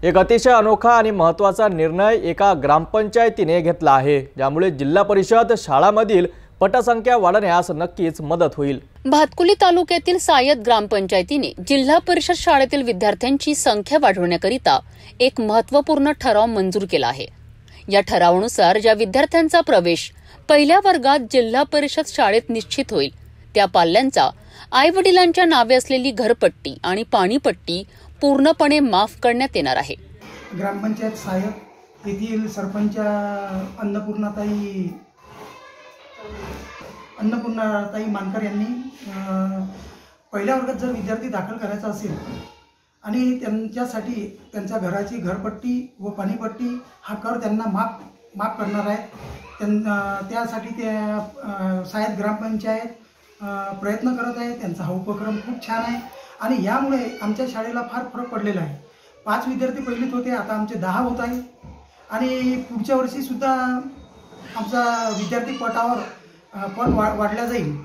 एक अतिशय अनोखा आणि महत्त्वाचा निर्णय एका ग्रामपंचायतीने घेतला आहे, ज्यामुळे जिल्हा परिषद शाळांमधील पटसंख्या वाढण्यास नक्कीच मदत होईल। भातकुली तालुक्यातील सायत ग्रामपंचायतीने जिल्हा परिषद शाळेतील विद्यार्थ्यांची संख्या वाढवण्याकरिता एक महत्त्वपूर्ण ठराव मंजूर केला आहे। या ठरावानुसार ज्या विद्यार्थ्यांचा प्रवेश पहिल्या वर्गात जिल्हा परिषद शाळेत निश्चित होईल, त्या पाल्यांचा आई-वडिलांच्या नावे असलेली घरपट्टी आणि पाणीपट्टी पूर्णपणे माफ करण्यात येणार आहे। ग्रामपंचायत सायत येथील सरपंच अन्नपूर्णाताई मानकर यांनी पहिल्या वर्गात जर विद्यार्थी दाखल करायचा असेल आणि त्यांच्यासाठी त्यांच्या घराची घरपट्टी व पाणीपट्टी हा कर त्यांना माफ करणार आहे। त्यासाठी त्या सायत ग्रामपंचायत प्रयत्न करत आहे। त्यांचा हा उपक्रम खूप छान आहे आणि यामुळे आमच्या शाळेला फार फरक पडलेला आहे। 5 विद्यार्थी पहिलीत होते, आता आमचे 10 होत आहे आणि पुढच्या वर्षी सुद्धा आमचा विद्यार्थी पटावर पट वाढला जाईल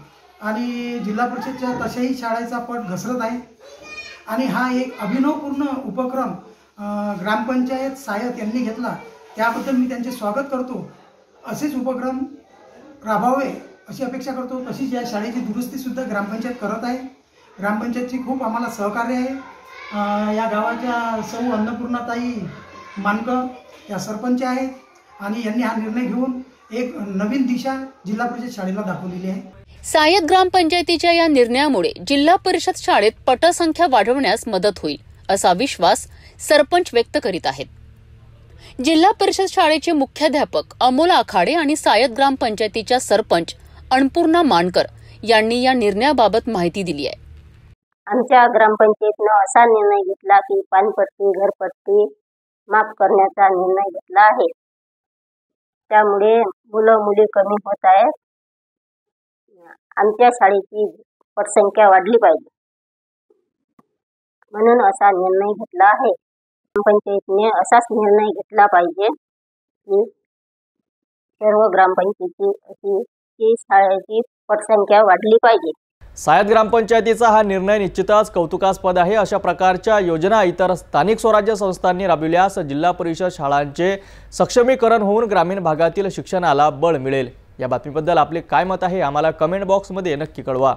आणि जिल्हा परिषदच्या तशाही शाळेचा पट घसरत आहे आणि हा एक अभिनवपूर्ण उपक्रम ग्रामपंचायत सायत यांनी घेतला, त्याबद्दल मी त्यांचे स्वागत करतो। असेच उपक्रम राबवावे अशी अपेक्षा करतो। तशीच या शाळेची दुरुस्ती सुद्धा ग्रामपंचायत करत आहे। ग्रामपंचायतची खूप आम्हाला सहकार्य आहे। या गावाच्या सौ अन्नपूर्णाताई मानकर या सरपंच आहेत आणि यांनी हा निर्णय घेऊन एक नवीन दिशा जिल्हा परिषद शाळेला दाखवलेली आहे। सायत ग्रामपंचायतीच्या या निर्णयामुळे जिल्हा परिषद शाळेत पटसंख्या वाढवण्यास मदत होईल, असा विश्वास सरपंच व्यक्त करीत आहेत। जिल्हा परिषद शाळेचे मुख्याध्यापक अमोल आखाडे आणि सायत ग्रामपंचायतीच्या सरपंच अन्नपूर्णा मानकर यांनी या निर्णयाबाबत माहिती दिली आहे। आमच्या ग्रामपंचायतीनं असा निर्णय घेतला की पाणीपट्टी घरपट्टी माफ करण्याचा निर्णय घेतला आहे। त्यामुळे मुलं मुली कमी होत आहेत। आमच्या शाळेची पटसंख्या वाढली पाहिजे म्हणून असा निर्णय घेतला आहे। ग्रामपंचायतीने असाच निर्णय घेतला पाहिजे की सर्व ग्रामपंचायतीची शाळेची पटसंख्या वाढली पाहिजे। सायत ग्रामपंचायतीचा हा निर्णय निश्चितच कौतुकास्पद आहे। अशा प्रकारच्या योजना इतर स्थानिक स्वराज्य संस्थांनी राबविल्यास जिल्हा परिषद शाळांचे सक्षमीकरण होऊन ग्रामीण भागातील शिक्षणाला बळ मिळेल। या बातमीबद्दल आपले काय मत आहे आम्हाला कमेंट बॉक्समध्ये नक्की कळवा।